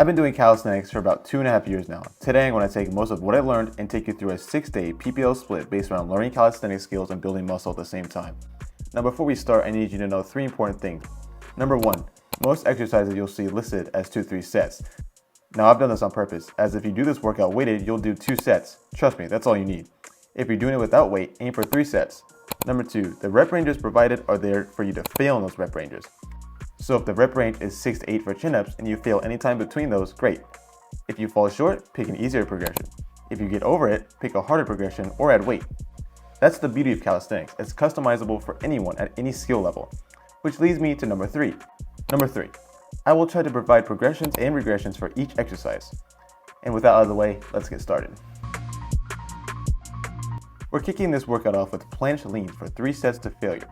I've been doing calisthenics for about 2.5 years now. Today I'm going to take most of what I learned and take you through a 6-day PPL split based around learning calisthenics skills and building muscle at the same time. Now before we start, I need you to know 3 important things. Number 1, most exercises you'll see listed as 2-3 sets. Now I've done this on purpose, as if you do this workout weighted, you'll do 2 sets. Trust me, that's all you need. If you're doing it without weight, aim for 3 sets. Number 2, the rep ranges provided are there for you to fail in those rep ranges. So if the rep range is 6 to 8 for chin-ups and you fail any time between those, great. If you fall short, pick an easier progression. If you get over it, pick a harder progression or add weight. That's the beauty of calisthenics. It's customizable for anyone at any skill level. Which leads me to number 3. Number 3, I will try to provide progressions and regressions for each exercise. And with that out of the way, let's get started. We're kicking this workout off with planche leans for 3 sets to failure.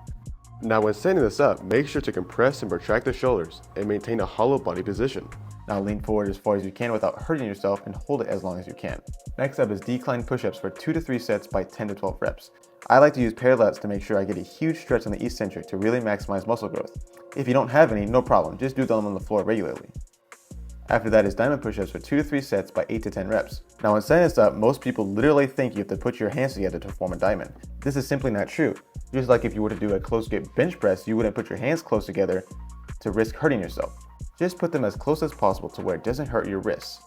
Now when setting this up, make sure to compress and protract the shoulders and maintain a hollow body position. Now lean forward as far as you can without hurting yourself and hold it as long as you can. Next up is decline push-ups for 2 to 3 sets by 10 to 12 reps. I like to use parallettes to make sure I get a huge stretch on the eccentric to really maximize muscle growth. If you don't have any, no problem, just do them on the floor regularly. After that is diamond push-ups for 2 to 3 sets by 8 to 10 reps. Now when setting this up, most people literally think you have to put your hands together to form a diamond. This is simply not true. Just like if you were to do a close grip bench press, you wouldn't put your hands close together to risk hurting yourself. Just put them as close as possible to where it doesn't hurt your wrists.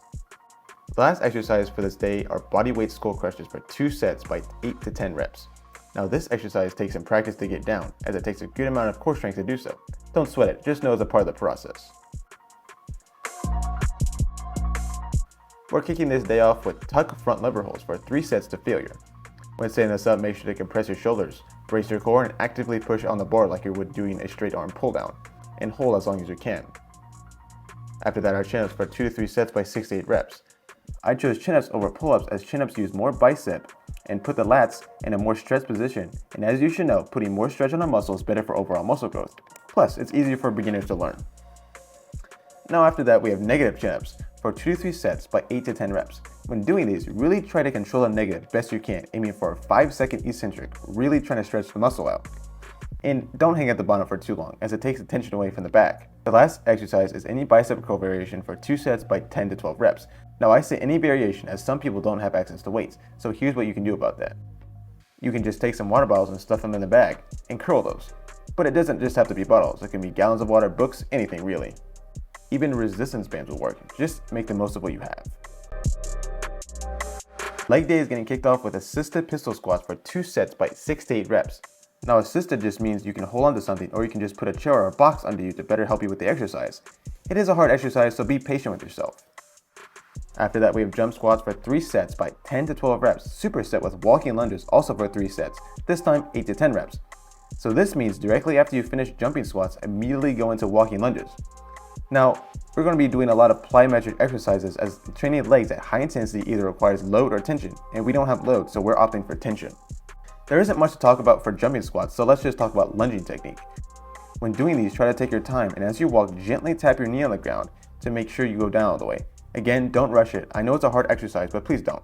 The last exercise for this day are body weight skull crushers for 2 sets by 8 to 10 reps. Now this exercise takes some practice to get down, as it takes a good amount of core strength to do so. Don't sweat it, just know it's a part of the process. We're kicking this day off with tuck front lever holds for 3 sets to failure. When setting this up, make sure to compress your shoulders, brace your core, and actively push on the bar like you would doing a straight arm pull down, and hold as long as you can. After that are chin-ups for 2 to 3 sets by 6 to 8 reps. I chose chin-ups over pull-ups as chin-ups use more bicep and put the lats in a more stretched position, and as you should know, putting more stretch on a muscle is better for overall muscle growth. Plus, it's easier for beginners to learn. Now after that, we have negative chin-ups for 2 to 3 sets by 8 to 10 reps. When doing these, really try to control the negative best you can, aiming for a 5-second eccentric, really trying to stretch the muscle out. And don't hang at the bottom for too long, as it takes attention away from the back. The last exercise is any bicep curl variation for 2 sets by 10 to 12 reps. Now I say any variation as some people don't have access to weights, so here's what you can do about that. You can just take some water bottles and stuff them in the bag, and curl those. But it doesn't just have to be bottles, it can be gallons of water, books, anything really. Even resistance bands will work, just make the most of what you have. Leg day is getting kicked off with assisted pistol squats for 2 sets by 6 to 8 reps. Now assisted just means you can hold on to something, or you can just put a chair or a box under you to better help you with the exercise. It is a hard exercise, so be patient with yourself. After that, we have jump squats for 3 sets by 10 to 12 reps, superset with walking lunges also for 3 sets, this time 8 to 10 reps. So this means directly after you finish jumping squats, immediately go into walking lunges. Now, we're going to be doing a lot of plyometric exercises, as training legs at high intensity either requires load or tension, and we don't have load, so we're opting for tension. There isn't much to talk about for jumping squats, so let's just talk about lunging technique. When doing these, try to take your time, and as you walk, gently tap your knee on the ground to make sure you go down all the way. Again, don't rush it. I know it's a hard exercise, but please don't.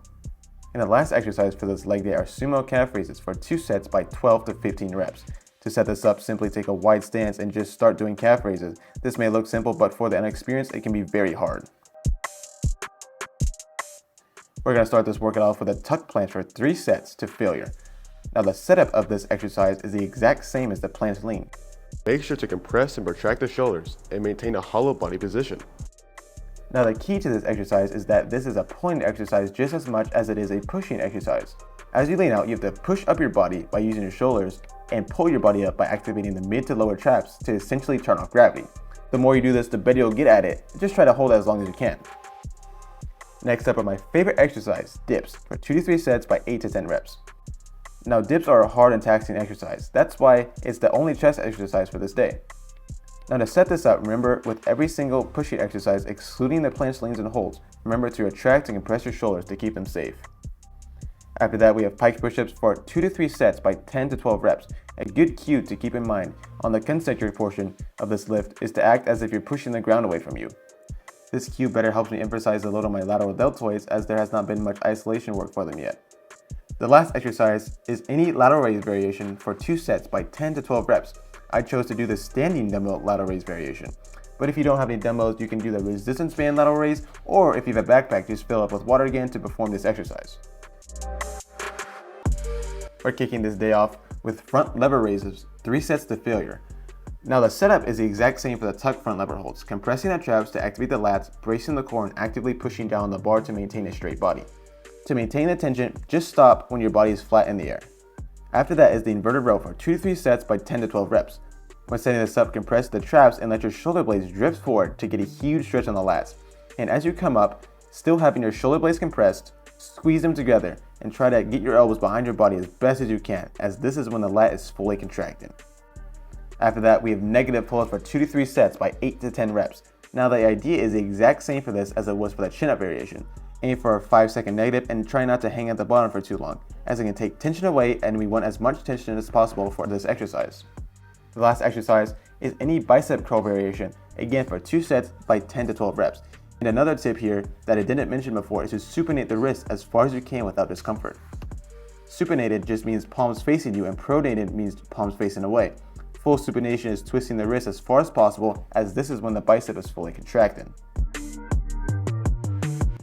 And the last exercise for this leg day are sumo calf raises for 2 sets by 12 to 15 reps. To set this up, simply take a wide stance and just start doing calf raises. This may look simple, but for the inexperienced, it can be very hard. We're going to start this workout off with a tuck planche for 3 sets to failure. Now the setup of this exercise is the exact same as the planche lean. Make sure to compress and protract the shoulders and maintain a hollow body position. Now the key to this exercise is that this is a pulling exercise just as much as it is a pushing exercise. As you lean out, you have to push up your body by using your shoulders and pull your body up by activating the mid to lower traps to essentially turn off gravity. The more you do this, the better you'll get at it. Just try to hold it as long as you can. Next up are my favorite exercise, dips, for 2 to 3 sets by 8 to 10 reps. Now dips are a hard and taxing exercise. That's why it's the only chest exercise for this day. Now to set this up, remember with every single pushing exercise, excluding the planche leans and holds, remember to retract and compress your shoulders to keep them safe. After that, we have pike push-ups for 2 to 3 sets by 10 to 12 reps. A good cue to keep in mind on the concentric portion of this lift is to act as if you're pushing the ground away from you. This cue better helps me emphasize the load on my lateral deltoids, as there has not been much isolation work for them yet. The last exercise is any lateral raise variation for 2 sets by 10 to 12 reps. I chose to do the standing dumbbell lateral raise variation. But if you don't have any dumbbells, you can do the resistance band lateral raise, or if you have a backpack, just fill up with water again to perform this exercise. We're kicking this day off with front lever raises, 3 sets to failure. Now the setup is the exact same for the tuck front lever holds, compressing the traps to activate the lats, bracing the core, and actively pushing down the bar to maintain a straight body. To maintain the tension, just stop when your body is flat in the air. After that is the inverted row for 2 to 3 sets by 10 to 12 reps. When setting this up, compress the traps and let your shoulder blades drift forward to get a huge stretch on the lats. And as you come up, still having your shoulder blades compressed, squeeze them together and try to get your elbows behind your body as best as you can, as this is when the lat is fully contracted. After that, we have negative pull-ups for 2 to 3 sets by 8 to 10 reps. Now the idea is the exact same for this as it was for the chin-up variation. Aim for a 5-second negative and try not to hang at the bottom for too long, as it can take tension away and we want as much tension as possible for this exercise. The last exercise is any bicep curl variation, again for 2 sets by 10 to 12 reps. And another tip here that I didn't mention before is to supinate the wrist as far as you can without discomfort. Supinated just means palms facing you and pronated means palms facing away. Full supination is twisting the wrist as far as possible, as this is when the bicep is fully contracted.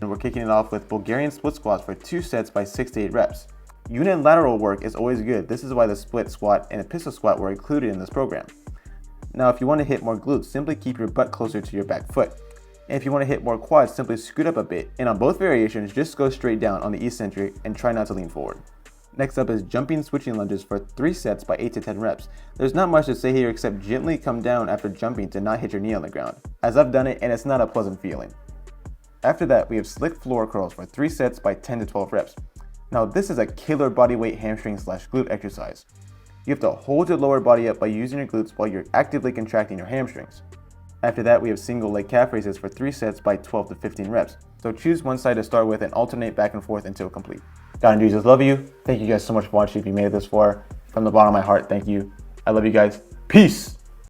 And we're kicking it off with Bulgarian split squats for 2 sets by 6 to 8 reps. Unilateral work is always good. This is why the split squat and a pistol squat were included in this program. Now if you want to hit more glutes, simply keep your butt closer to your back foot. And if you want to hit more quads, simply scoot up a bit. And on both variations, just go straight down on the eccentric and try not to lean forward. Next up is jumping switching lunges for 3 sets by 8 to 10 reps. There's not much to say here except gently come down after jumping to not hit your knee on the ground, as I've done it and it's not a pleasant feeling. After that, we have slick floor curls for 3 sets by 10 to 12 reps. Now this is a killer bodyweight hamstring / glute exercise. You have to hold your lower body up by using your glutes while you're actively contracting your hamstrings. After that, we have single leg calf raises for 3 sets by 12 to 15 reps. So choose one side to start with and alternate back and forth until complete. God and Jesus love you. Thank you guys so much for watching. If you made it this far, from the bottom of my heart, thank you. I love you guys. Peace.